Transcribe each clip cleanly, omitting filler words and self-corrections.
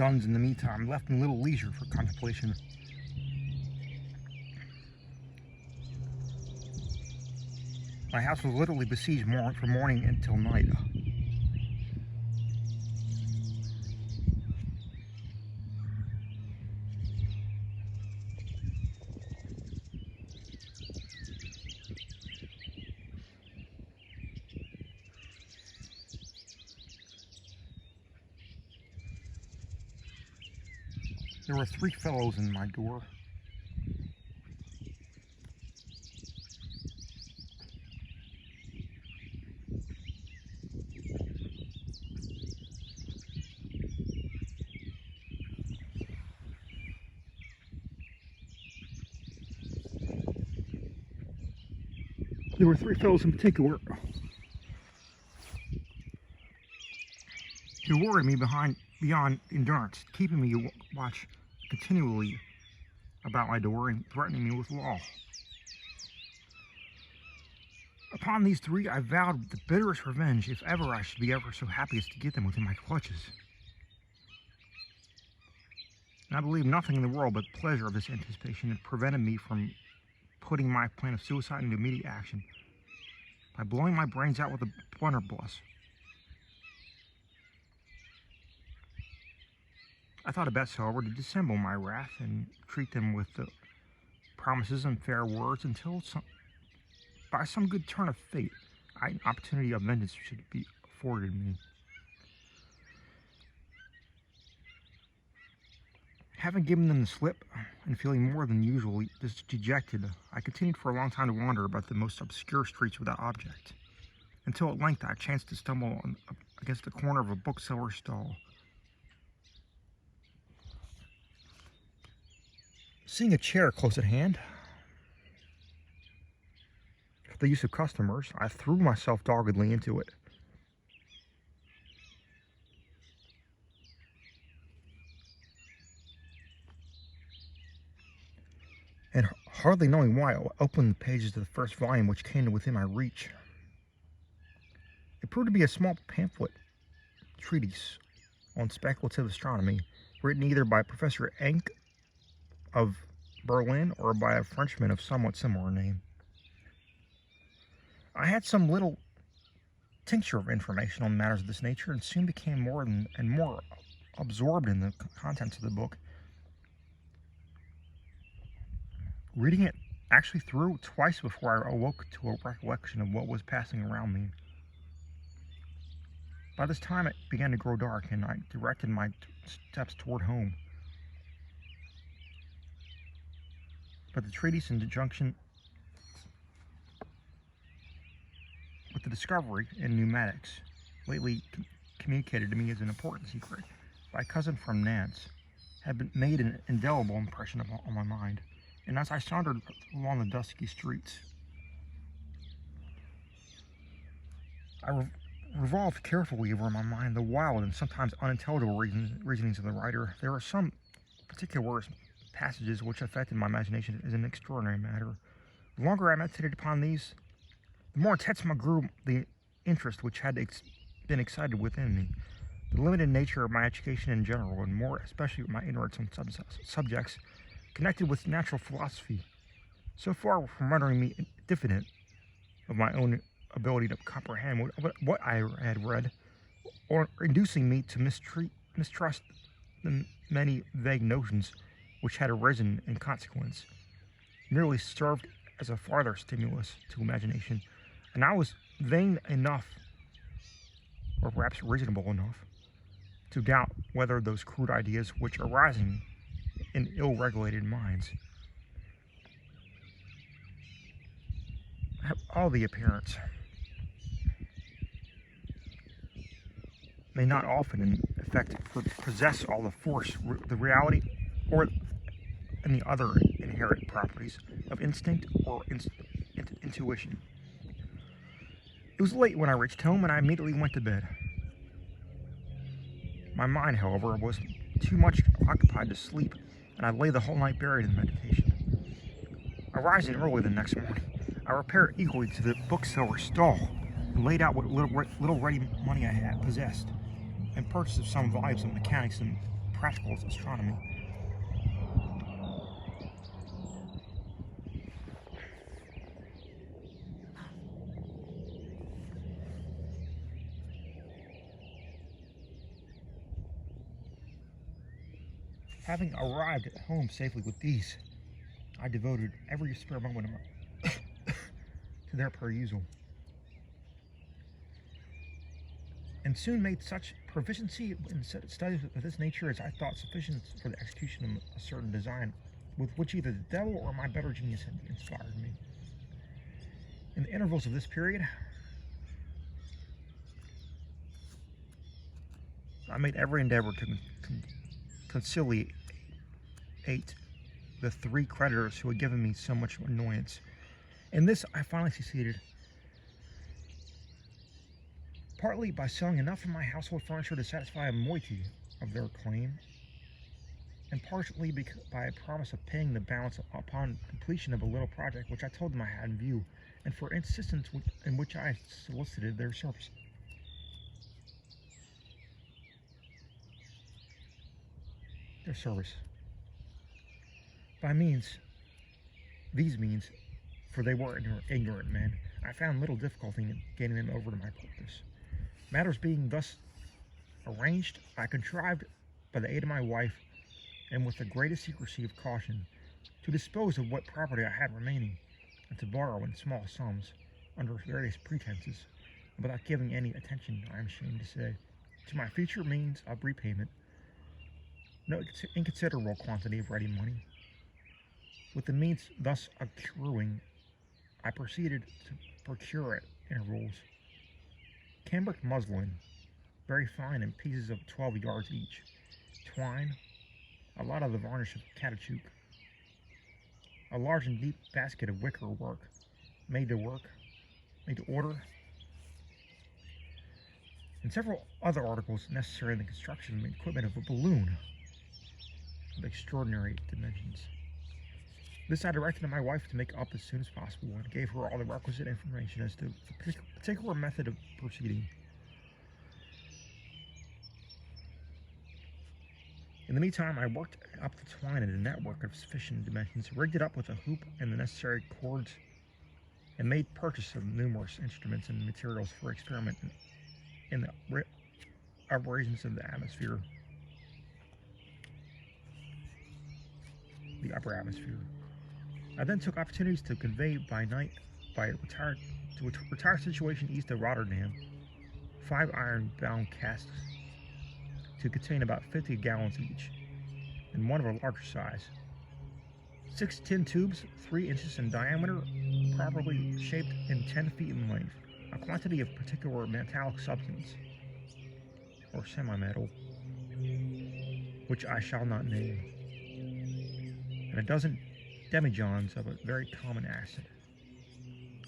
guns in the meantime, left me little leisure for contemplation. My house was literally besieged from morning until night. There were 3 fellows in my door. There were 3 fellows in particular who worried me beyond endurance, keeping me to watch continually about my door and threatening me with law. Upon these 3, I vowed the bitterest revenge, if ever I should be ever so happy as to get them within my clutches. And I believe nothing in the world but pleasure of this anticipation had prevented me from putting my plan of suicide into immediate action by blowing my brains out with a blunderbuss. I thought it best, however, to dissemble my wrath and treat them with the promises and fair words until, by some good turn of fate, an opportunity of vengeance should be afforded me. Having given them the slip and feeling more than usually dejected, I continued for a long time to wander about the most obscure streets without object, until at length I chanced to stumble against the corner of a bookseller's stall. Seeing a chair close at hand for the use of customers, I threw myself doggedly into it. And hardly knowing why, I opened the pages of the first volume which came to within my reach. It proved to be a small pamphlet treatise on speculative astronomy, written either by Professor Enck of Berlin or by a Frenchman of somewhat similar name. I had some little tincture of information on matters of this nature, and soon became more and more absorbed in the contents of the book. Reading it actually through twice before I awoke to a recollection of what was passing around me. By this time it began to grow dark, and I directed my steps toward home. But the treatise in conjunction with the discovery in pneumatics, lately communicated to me as an important secret by a cousin from Nantes, had made an indelible impression on my mind. And as I sauntered along the dusky streets, I revolved carefully over in my mind the wild and sometimes unintelligible reasonings of the writer. There are some particular passages which affected my imagination as an extraordinary matter. The longer I meditated upon these, the more intense grew the interest which had been excited within me. The limited nature of my education in general, and more especially my ignorance on subjects connected with natural philosophy, so far from rendering me diffident of my own ability to comprehend what I had read, or inducing me to mistrust the many vague notions which had arisen in consequence, merely served as a farther stimulus to imagination, and I was vain enough, or perhaps reasonable enough, to doubt whether those crude ideas which are arising in ill-regulated minds have all the appearance, may not often in effect possess all the force, the reality, or any other inherent properties of instinct or intuition. It was late when I reached home, and I immediately went to bed. My mind, however, was too much occupied to sleep, and I lay the whole night buried in meditation. Arising early the next morning, I repaired eagerly to the bookseller's stall and laid out what little ready money I had possessed, and purchased some volumes of mechanics and practical as astronomy. Having arrived at home safely with these, I devoted every spare moment to their perusal, and soon made such proficiency in studies of this nature as I thought sufficient for the execution of a certain design with which either the devil or my better genius had inspired me. In the intervals of this period, I made every endeavor to conciliate the three creditors who had given me so much annoyance. In this I finally succeeded, partly by selling enough of my household furniture to satisfy a moiety of their claim, and partially by a promise of paying the balance upon completion of a little project which I told them I had in view, and for insistence in which I solicited their service. By these means, for they were ignorant men, I found little difficulty in getting them over to my purpose. Matters being thus arranged, I contrived, by the aid of my wife, and with the greatest secrecy of caution, to dispose of what property I had remaining, and to borrow in small sums, under various pretenses, and without giving any attention, I am ashamed to say, to my future means of repayment, no inconsiderable quantity of ready money. With the means thus accruing, I proceeded to procure at intervals cambric muslin, very fine, in pieces of 12 yards each, twine, a lot of the varnish of caoutchouc, a large and deep basket of wicker work, made to order, and several other articles necessary in the construction and equipment of a balloon of extraordinary dimensions. This I directed to my wife to make up as soon as possible, and gave her all the requisite information as to the particular method of proceeding. In the meantime, I worked up the twine in a network of sufficient dimensions, rigged it up with a hoop and the necessary cords, and made purchase of numerous instruments and materials for experiment in the operations of the atmosphere. The upper atmosphere. I then took opportunities to convey by night, by a retired situation east of Rotterdam, 5 iron-bound casks to contain about 50 gallons each, and one of a larger size. 6 tin tubes, 3 inches in diameter, properly shaped and 10 feet in length, a quantity of particular metallic substance, or semi-metal, which I shall not name, and a dozen demijohns of a very common acid.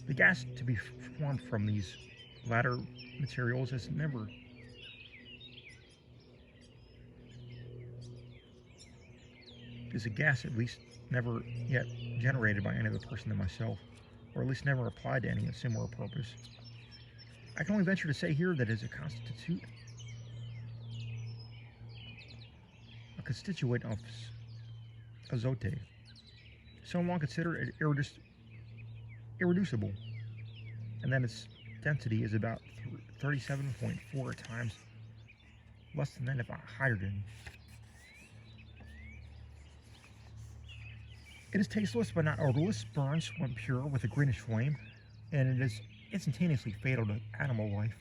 The gas to be formed from these latter materials is a gas at least never yet generated by any other person than myself, or at least never applied to any similar purpose. I can only venture to say here that it is a constituent of azote, so long considered irreducible, and then its density is about 37.4 times less than that of hydrogen. It is tasteless but not odorless, burns when pure with a greenish flame, and it is instantaneously fatal to animal life.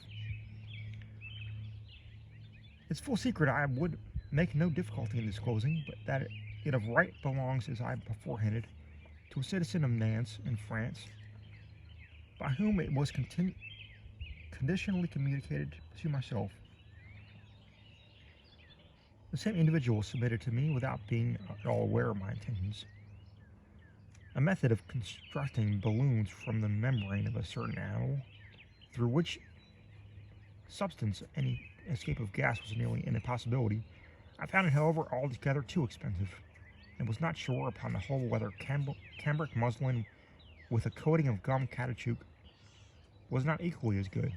Its full secret I would make no difficulty in disclosing, but that it of right belongs, as I beforehanded, to a citizen of Nantes in France, by whom it was conditionally communicated to myself. The same individual submitted to me, without being at all aware of my intentions, a method of constructing balloons from the membrane of a certain animal, through which substance any escape of gas was nearly an impossibility. I found it, however, altogether too expensive, and was not sure upon the whole whether cambric muslin with a coating of gum caoutchouc was not equally as good.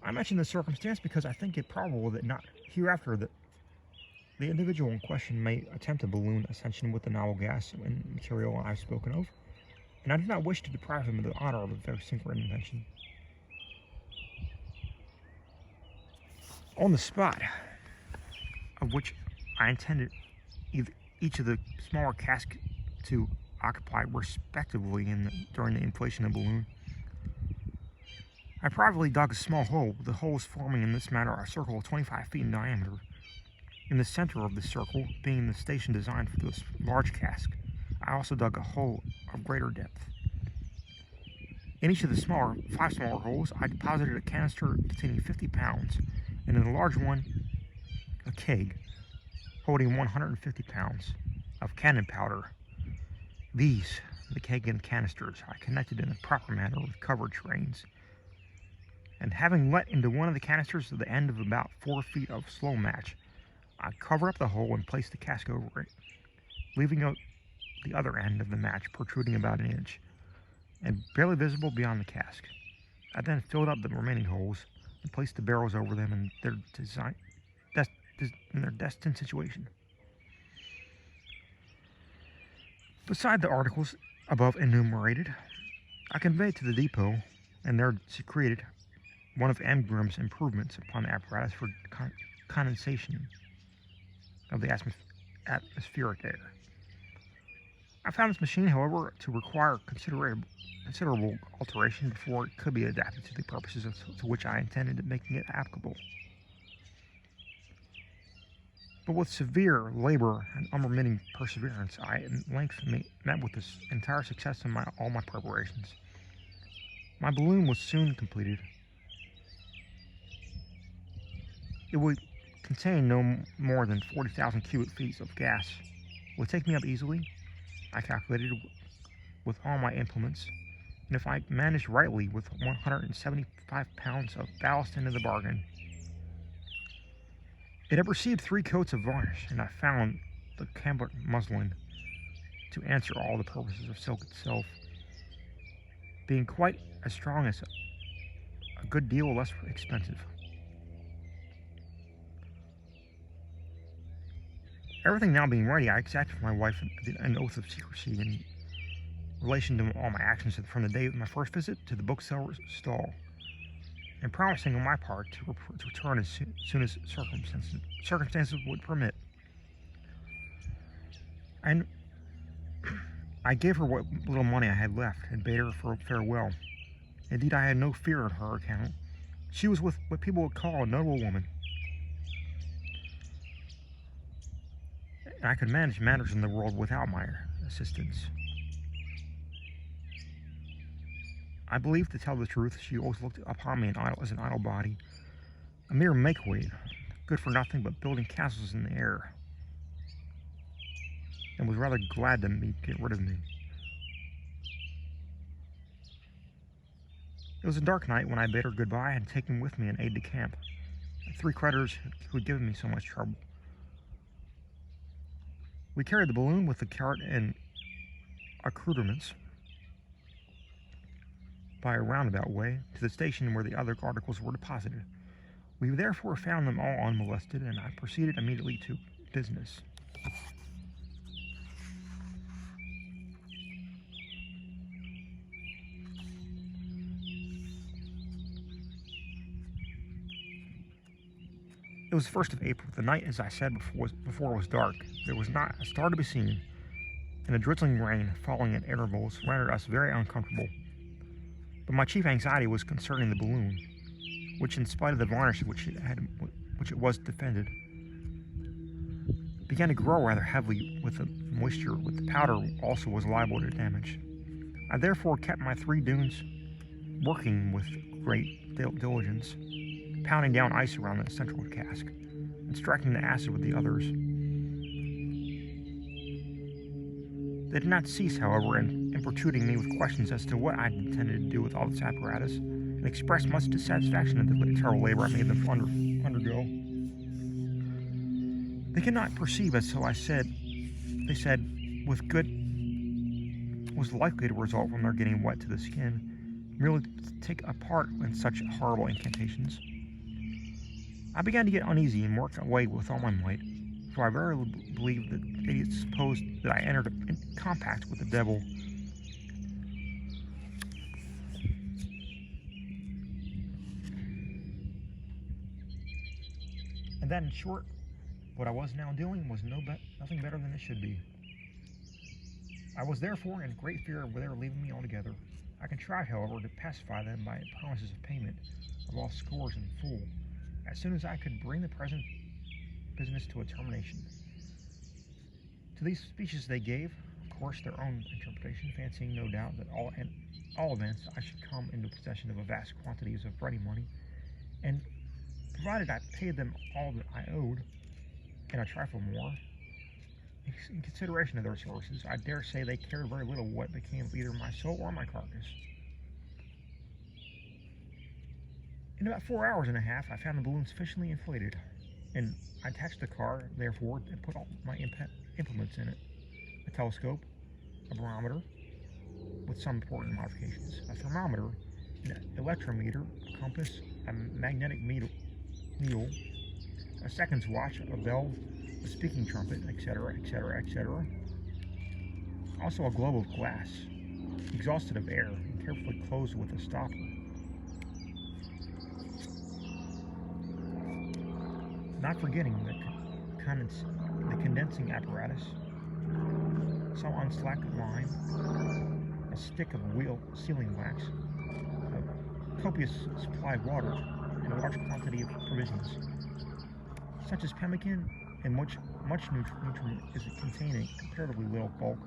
I mention this circumstance because I think it probable that not Hereafter, the individual in question may attempt a balloon ascension with the novel gas and material I've spoken of, and I do not wish to deprive him of the honor of a very singular invention. On the spot, of which I intended each of the smaller casks to occupy respectively during the inflation of the balloon, I privately dug a small hole, the holes forming in this manner a circle of 25 feet in diameter. In the center of the circle, being the station designed for this large cask, I also dug a hole of greater depth. In each of the 5 smaller holes, I deposited a canister containing 50 pounds, and in the large one, a keg holding 150 pounds of cannon powder. These, the keg and canisters, I connected in a proper manner with covered trains, and having let into one of the canisters at the end of about 4 feet of slow match, I covered up the hole and placed the cask over it, leaving out the other end of the match protruding about an inch, and barely visible beyond the cask. I then filled up the remaining holes and placed the barrels over them in their destined situation. Beside the articles above enumerated, I conveyed to the depot and there secreted one of M. Grimm's improvements upon the apparatus for condensation of the atmospheric air. I found this machine, however, to require considerable alteration before it could be adapted to the purposes to which I intended making it applicable. But with severe labor and unremitting perseverance, I at length met with this entire success in all my preparations. My balloon was soon completed. It would contain no more than 40,000 cubic feet of gas. It would take me up easily, I calculated, with all my implements, and if I managed rightly, with 175 pounds of ballast into the bargain. It had received 3 coats of varnish, and I found the cambric muslin to answer all the purposes of silk itself, being quite as strong as a good deal less expensive. Everything now being ready, I exacted from my wife an oath of secrecy in relation to all my actions from the day of my first visit to the bookseller's stall, and promising on my part to return as soon as circumstances would permit. And I gave her what little money I had left and bade her farewell. Indeed, I had no fear on her account. She was what people would call a noble woman, and I could manage matters in the world without my assistance. I believe, to tell the truth, she always looked upon me as an idle body, a mere make-weight, good for nothing but building castles in the air, and was rather glad to get rid of me. It was a dark night when I bade her goodbye and taken with me an aide-de-camp, 3 creditors who had given me so much trouble. We carried the balloon with the cart and accoutrements by a roundabout way to the station where the other articles were deposited. We therefore found them all unmolested, and I proceeded immediately to business. It was the 1st of April. The night, as I said before, was dark. There was not a star to be seen, and a drizzling rain, falling at intervals, rendered us very uncomfortable. But my chief anxiety was concerning the balloon, which, in spite of the varnish which it was defended, began to grow rather heavily with the moisture, with the powder also was liable to damage. I therefore kept my 3 dunes working with great diligence, pounding down ice around the central cask, and striking the acid with the others. They did not cease, however, in importuning me with questions as to what I intended to do with all this apparatus, and expressed much dissatisfaction at the terrible labor I made them undergo. They could not perceive, as so they said, with good was likely to result from their getting wet to the skin, merely to take a part in such horrible incantations. I began to get uneasy and worked away with all my might, for I verily believed that the idiots supposed that I entered in compact with the devil. And that, in short, what I was now doing was nothing better than it should be. I was therefore in great fear of their leaving me altogether. I contrived, however, to pacify them by promises of payment of all scores in full, as soon as I could bring the present business to a termination. To these speeches they gave, of course, their own interpretation, fancying no doubt that all events I should come into possession of a vast quantities of ready money, and provided I paid them all that I owed, and a trifle more, in consideration of their services, I dare say they cared very little what became of either my soul or my carcass. In about 4 hours and a half, I found the balloon sufficiently inflated, and I attached the car, therefore, and put all my implements in it: a telescope, a barometer, with some important modifications, a thermometer, an electrometer, a compass, a magnetic needle, a seconds watch, a bell, a speaking trumpet, etc., etc., etc. Also a globe of glass, exhausted of air, and carefully closed with a stopper. Not forgetting the condensing apparatus, some unslacked line, a stick of sealing wax, a copious supply of water, and a large quantity of provisions, such as pemmican, and much nutriment is contained in comparatively little bulk.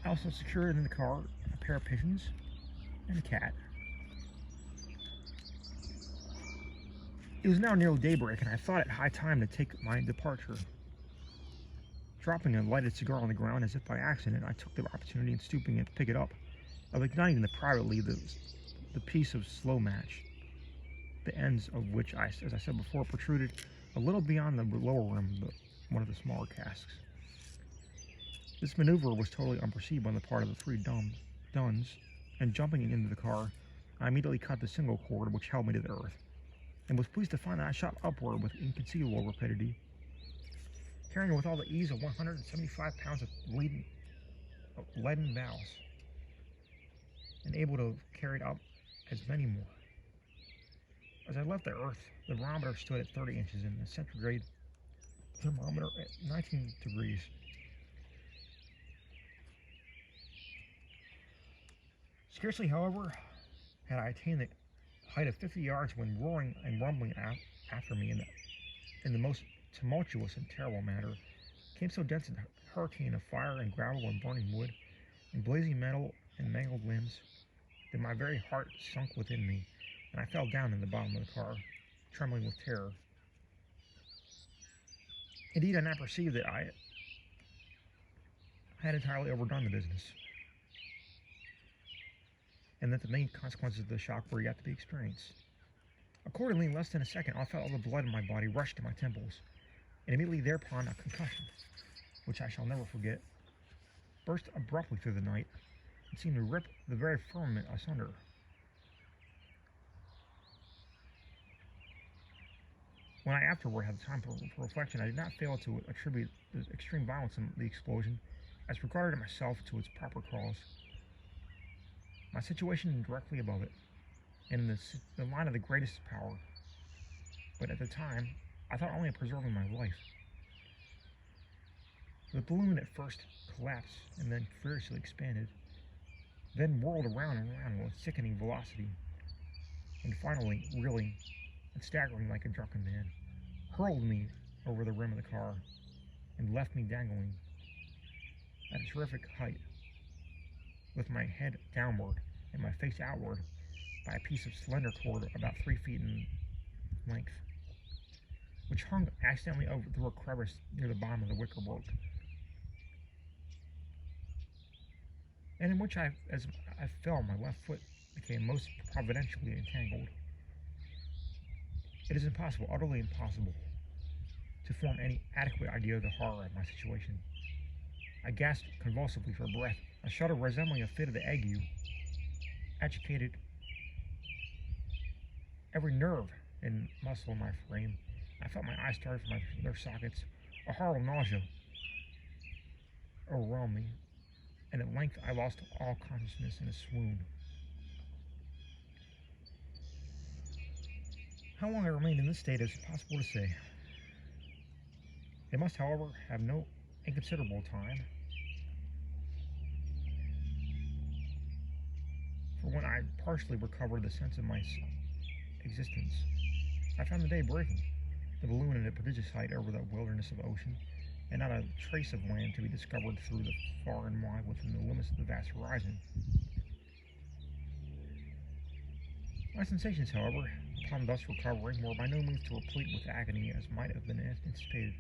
I also secured in the car a pair of pigeons and a cat. It was now nearly daybreak, and I thought it high time to take my departure. Dropping a lighted cigar on the ground as if by accident, I took the opportunity, in stooping to pick it up, of igniting privately the piece of slow match, the ends of which, as I said before, protruded a little beyond the lower rim of one of the smaller casks. This maneuver was totally unperceived on the part of the three duns, and jumping into the car, I immediately cut the single cord which held me to the earth, and was pleased to find that I shot upward with inconceivable rapidity, carrying with all the ease of 175 pounds of leaden boughs, and able to have carried up as many more. As I left the earth, the barometer stood at 30 inches and the centigrade thermometer at 19 degrees. Scarcely, however, had I attained the height of 50 yards when roaring and rumbling after me in the most tumultuous and terrible manner came so dense a hurricane of fire and gravel and burning wood and blazing metal and mangled limbs that my very heart sunk within me, and I fell down in the bottom of the car, trembling with terror. Indeed, I now perceived that I had entirely overdone the business, and that the main consequences of the shock were yet to be experienced. Accordingly, in less than a second, I felt all the blood in my body rush to my temples, and immediately thereupon a concussion, which I shall never forget, burst abruptly through the night, and seemed to rip the very firmament asunder. When I afterward had time for reflection, I did not fail to attribute the extreme violence of the explosion, as regarded myself, to its proper cause. My situation directly above it, and in the line of the greatest power. But at the time, I thought only of preserving my life. The balloon at first collapsed and then furiously expanded, then whirled around and around with sickening velocity, and finally, reeling and staggering like a drunken man, hurled me over the rim of the car and left me dangling at a terrific height, with my head downward and my face outward by a piece of slender cord about 3 feet in length, which hung accidentally over through a crevice near the bottom of the wicker work, and in which as I fell, my left foot became most providentially entangled. It is impossible, utterly impossible, to form any adequate idea of the horror of my situation. I gasped convulsively for breath. A shudder resembling a fit of the ague agitated every nerve and muscle in my frame. I felt my eyes started from their sockets. A horrible nausea overwhelmed me, and at length I lost all consciousness in a swoon. How long I remained in this state is impossible to say. It must, however, have no inconsiderable time, for when I partially recovered the sense of my existence, I found the day breaking, the balloon at a prodigious height over the wilderness of ocean, and not a trace of land to be discovered through the far and wide within the limits of the vast horizon. My sensations, however, upon thus recovering, were by no means so replete with agony as might have been anticipated.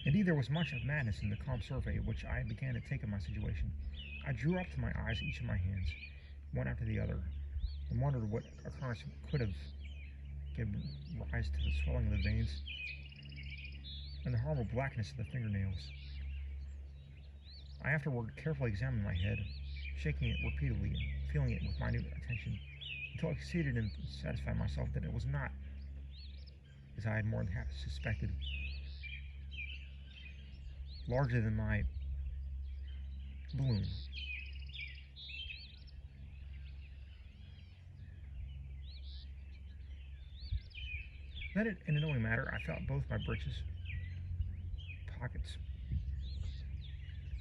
Indeed, there was much of madness in the calm survey which I began to take of my situation. I drew up to my eyes each of my hands, one after the other, and wondered what occurrence could have given rise to the swelling of the veins and the horrible blackness of the fingernails. I afterward carefully examined my head, shaking it repeatedly and feeling it with minute attention, until I succeeded in satisfying myself that it was not, as I had more than half suspected, larger than my balloon. Then, in a knowing matter, I felt both my breeches pockets,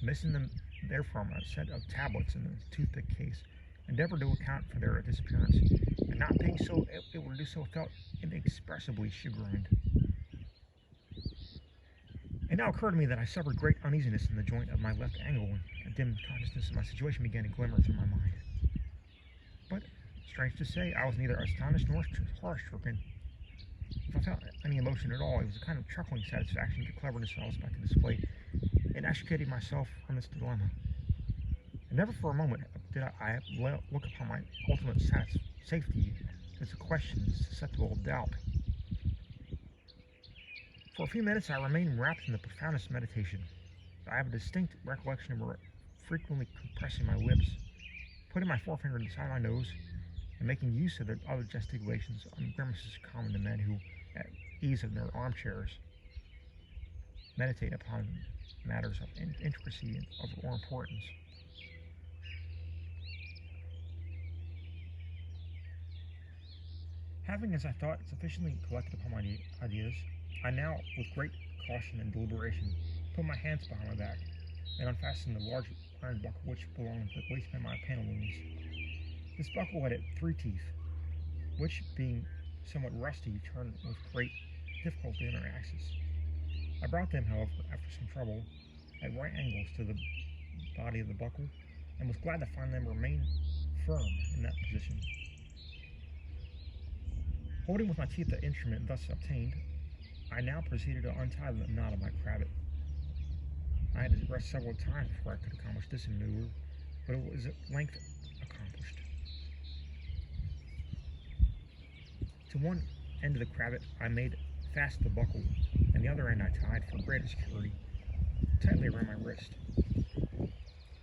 missing them therefrom a set of tablets in a toothpick case, endeavored to account for their disappearance, and not being so able to do so, felt inexpressibly chagrined. It now occurred to me that I suffered great uneasiness in the joint of my left ankle, and a dim consciousness of my situation began to glimmer through my mind. But, strange to say, I was neither astonished nor horror-stricken. If I felt any emotion at all, it was a kind of chuckling satisfaction at the cleverness I was about to display, in extricating myself from this dilemma. And never for a moment did I look upon my ultimate safety as a question susceptible of doubt. For a few minutes I remained wrapped in the profoundest meditation. I have a distinct recollection of frequently compressing my lips, putting my forefinger inside my nose, and making use of the other gesticulations and grimaces common to men who, at ease in their armchairs, meditate upon matters of intricacy or importance. Having, as I thought, sufficiently collected upon my ideas, I now, with great caution and deliberation, put my hands behind my back and unfastened the large iron buckle which belonged to the waistband of my pantaloons. This buckle had 3 teeth, which, being somewhat rusty, turned with great difficulty in their axis. I brought them, however, after some trouble, at right angles to the body of the buckle, and was glad to find them remain firm in that position. Holding with my teeth the instrument thus obtained, I now proceeded to untie the knot of my cravat. I had to rest several times before I could accomplish this maneuver, but it was at length accomplished. To one end of the cravat I made fast the buckle, and the other end I tied, for greater security, tightly around my wrist.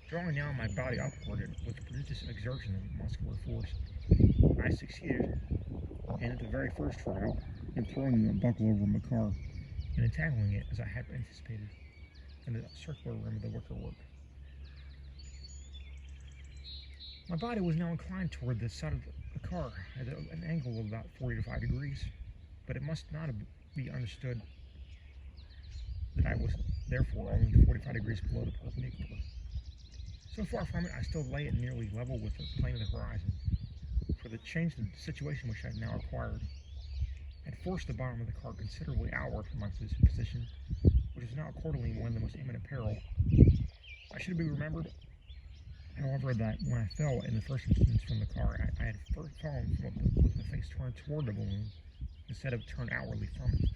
Drawing now my body upward with prodigious exertion of muscular force, I succeeded, and at the very first trial, in throwing the buckle over my car, and entangling it, as I had anticipated, in the circular rim of the wickerwork. My body was now inclined toward the side of the car at an angle of about 45 degrees, but it must not be understood that I was therefore only 45 degrees below the perpendicular. So far from it, I still lay at nearly level with the plane of the horizon, for the change of the situation which I had now acquired had forced the bottom of the car considerably outward from my position, which was now accordingly one of the most imminent peril. I should be remembered, however, that when I fell in the first instance from the car, I had fallen with my face turned toward the balloon instead of turned outwardly from it.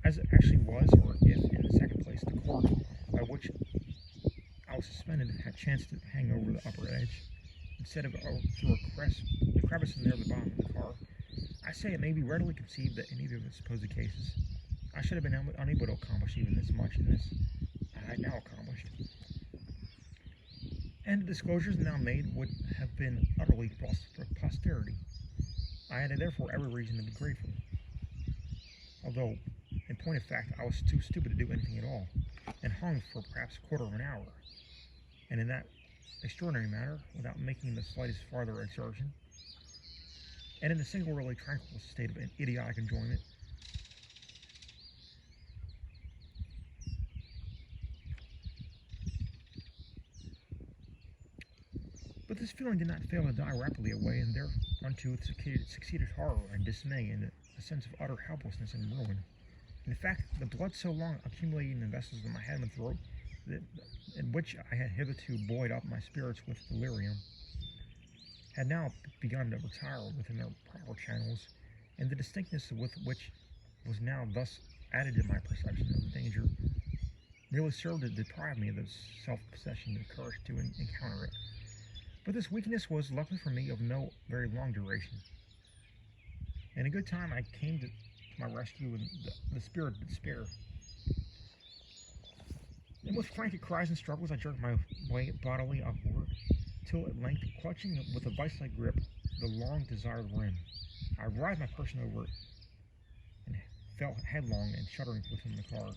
As it actually was, or if, in the second place, the cord by which I was suspended had chanced to hang over the upper edge, instead of through a crevice near the bottom of the car, I say it may be readily conceived that in either of the supposed cases, I should have been unable to accomplish even as much in this I had now accomplished. And the disclosures now made would have been utterly lost for posterity. I had therefore every reason to be grateful, although, in point of fact, I was too stupid to do anything at all, and hung for perhaps a quarter of an hour, and in that extraordinary manner, without making the slightest farther exertion, and in a singularly tranquil state of idiotic enjoyment. But this feeling did not fail to die rapidly away, and thereunto succeeded horror and dismay, and a sense of utter helplessness and ruin. In fact, the blood so long accumulating in the vessels of my head and throat, in which I had hitherto buoyed up my spirits with delirium, had now begun to retire within their proper channels, and the distinctness with which was now thus added to my perception of the danger merely served to deprive me of the self-possession and courage to encounter it. But this weakness was, luckily for me, of no very long duration. In a good time I came to my rescue in the spirit of despair. And with frantic cries and struggles I jerked my way bodily upward, till at length, clutching with a vice-like grip the long-desired rim, I writhed my person over it and fell headlong and shuddering within the car.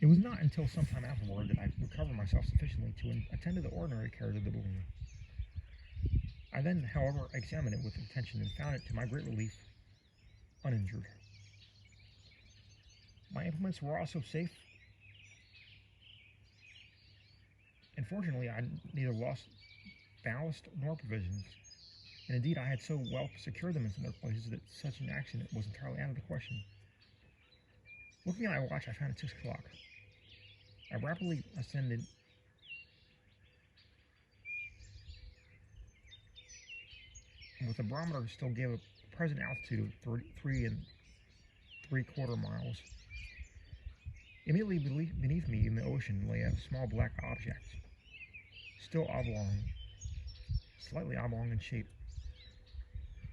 It was not until some time afterward that I recovered myself sufficiently to attend to the ordinary cares of the balloon. I then, however, examined it with attention and found it, to my great relief, uninjured. My implements were also safe, and fortunately I neither lost ballast nor provisions, and indeed I had so well secured them in their places that such an accident was entirely out of the question. Looking at my watch, I found it 6 o'clock. I rapidly ascended and with the barometer still gave a present altitude of 3 3/4 miles. Immediately beneath me in the ocean lay a small black object, still oblong, slightly oblong in shape,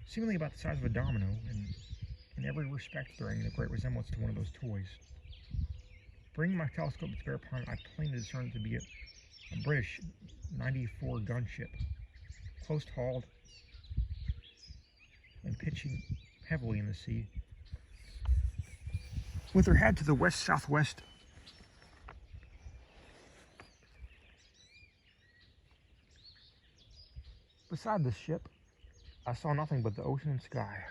seemingly about the size of a domino, and in every respect bearing a great resemblance to one of those toys. Bringing my telescope to bear upon it, I plainly discerned it to be a British 94 gun ship, close hauled and pitching heavily in the sea, with her head to the west-southwest. Beside this ship, I saw nothing but the ocean and sky.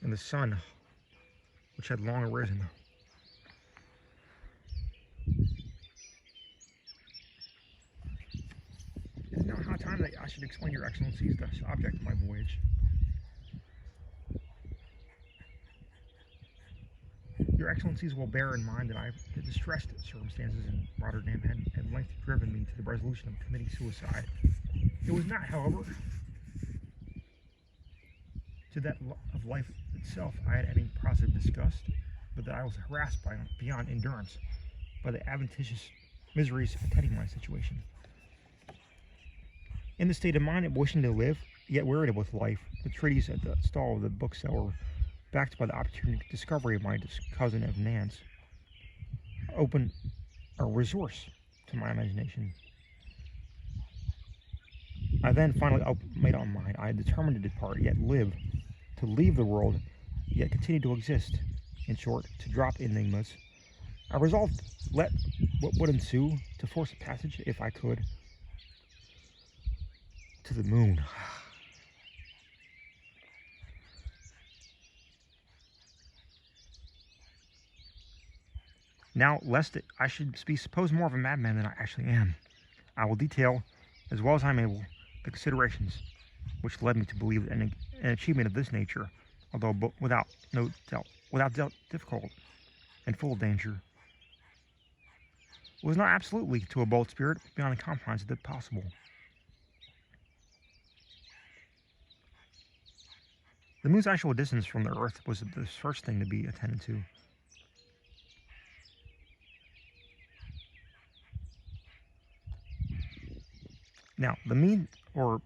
And the sun, which had long arisen. It is now high time that I should explain, Your Excellencies, the object of my voyage. Your Excellencies will bear in mind that the distressed circumstances in Rotterdam had at length driven me to the resolution of committing suicide. It was not, however, to that of life itself I had any positive disgust, but that I was harassed beyond endurance by the adventitious miseries attending my situation. In the state of mind of wishing to live, yet wearied with life, the treatise at the stall of the bookseller, backed by the opportune discovery of my cousin of Nance, opened a resource to my imagination. I then finally made up my mind. I had determined to depart, yet live, to leave the world, yet continue to exist. In short, to drop enigmas. I resolved, let what would ensue, to force a passage, if I could, to the moon. Now, lest I should be supposed more of a madman than I actually am, I will detail, as well as I am able, the considerations which led me to believe an achievement of this nature, although without difficult and full of danger, was not absolutely to a bold spirit beyond the confines of the possible. The moon's actual distance from the earth was the first thing to be attended to. Now, the mean or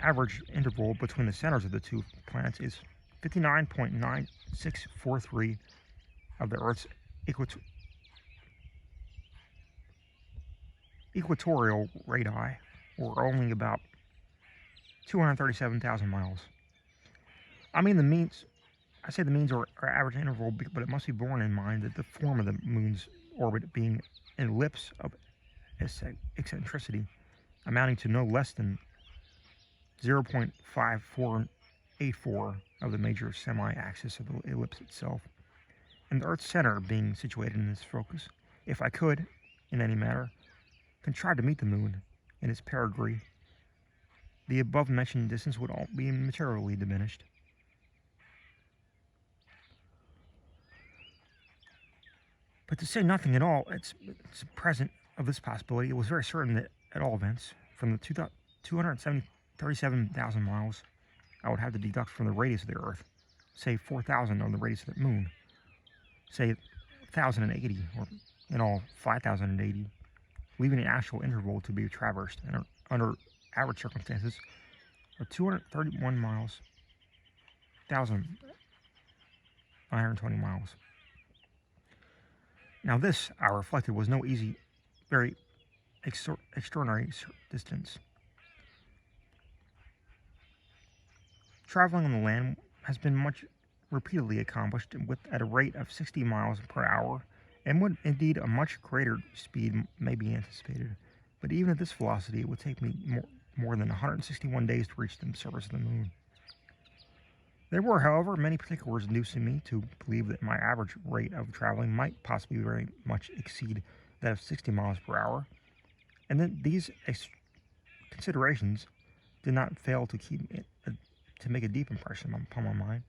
average interval between the centers of the two planets is 59.9643 of the Earth's equatorial radii, or only about 237,000 miles. I mean, I say the means are average interval, but it must be borne in mind that the form of the moon's orbit being an ellipse of eccentricity amounting to no less than 0.5484 of the major semi-axis of the ellipse itself, and the Earth's center being situated in its focus. If I could, in any manner, contrive to meet the moon in its perigee, the above-mentioned distance would all be materially diminished. But to say nothing at all, it's present of this possibility, it was very certain that, at all events, from the 237,000 miles I would have to deduct from the radius of the Earth, say 4,000 on the radius of the moon, say 1,080, or in all 5,080, leaving an actual interval to be traversed and under average circumstances of 231 miles, 1,920 miles. Now this, I reflected, was no easy, very extraordinary distance. Traveling on the land has been much repeatedly accomplished at a rate of 60 miles per hour, and would indeed a much greater speed may be anticipated. But even at this velocity, it would take me more than 161 days to reach the surface of the moon. There were, however, many particulars inducing me to believe that my average rate of traveling might possibly very much exceed that of 60 miles per hour, and that these considerations did not fail to make a deep impression upon my mind.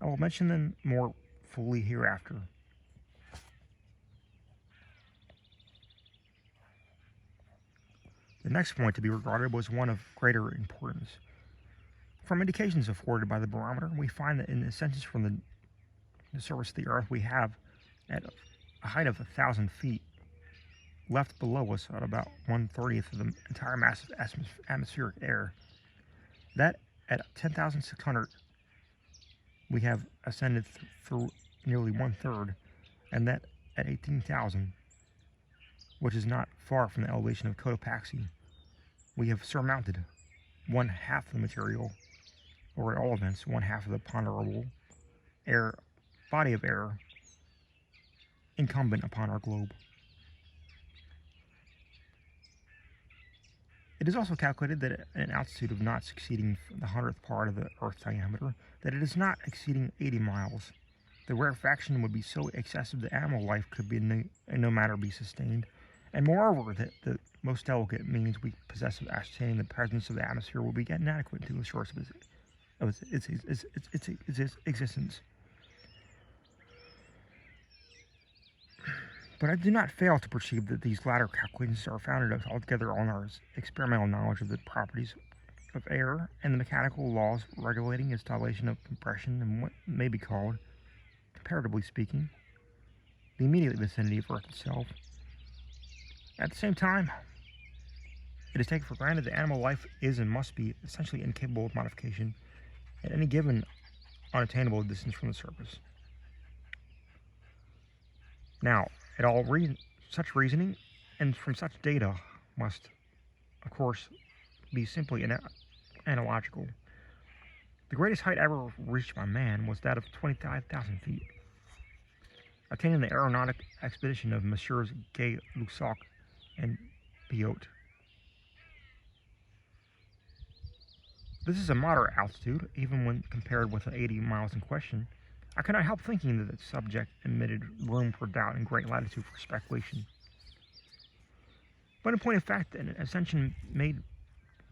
I will mention them more fully hereafter. The next point to be regarded was one of greater importance. From indications afforded by the barometer, we find that in ascensions from the surface of the Earth, we have, at a height of 1,000 feet, left below us at about 1/30th of the entire mass of atmospheric air. That at 10,600, we have ascended through nearly 1/3, and that at 18,000, which is not far from the elevation of Cotopaxi, we have surmounted 1/2 the material, or at all events 1/2 of the ponderable body of air incumbent upon our globe. It is also calculated that at an altitude of not exceeding the 100th part of the Earth's diameter, that it is not exceeding 80 miles. The rarefaction would be so excessive that animal life could be in no manner be sustained, and moreover that the most delicate means we possess of ascertaining the presence of the atmosphere will be inadequate to the source of its existence. But I do not fail to perceive that these latter calculations are founded altogether on our experimental knowledge of the properties of air and the mechanical laws regulating its dilation of compression and what may be called, comparatively speaking, the immediate vicinity of Earth itself. At the same time, it is taken for granted that animal life is and must be essentially incapable of modification at any given unattainable distance from the surface. Now, such reasoning and from such data must, of course, be simply analogical. The greatest height ever reached by man was that of 25,000 feet, attained in the aeronautic expedition of Messrs. Gay-Lussac and Biot. This is a moderate altitude, even when compared with the 80 miles in question. I cannot help thinking that the subject admitted room for doubt and great latitude for speculation. But in point of fact, an ascension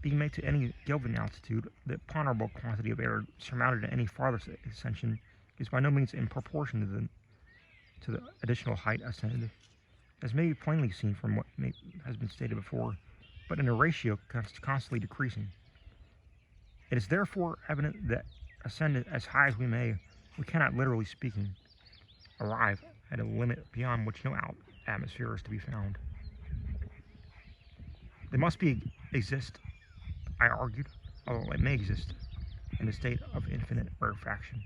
being made to any given altitude, the ponderable quantity of air surmounted at any farthest ascension is by no means in proportion to the additional height ascended, as may be plainly seen from what has been stated before, but in a ratio constantly decreasing. It is therefore evident that ascend as high as we may, we cannot, literally speaking, arrive at a limit beyond which no atmosphere is to be found. There must exist, I argued, although it may exist in a state of infinite rarefaction.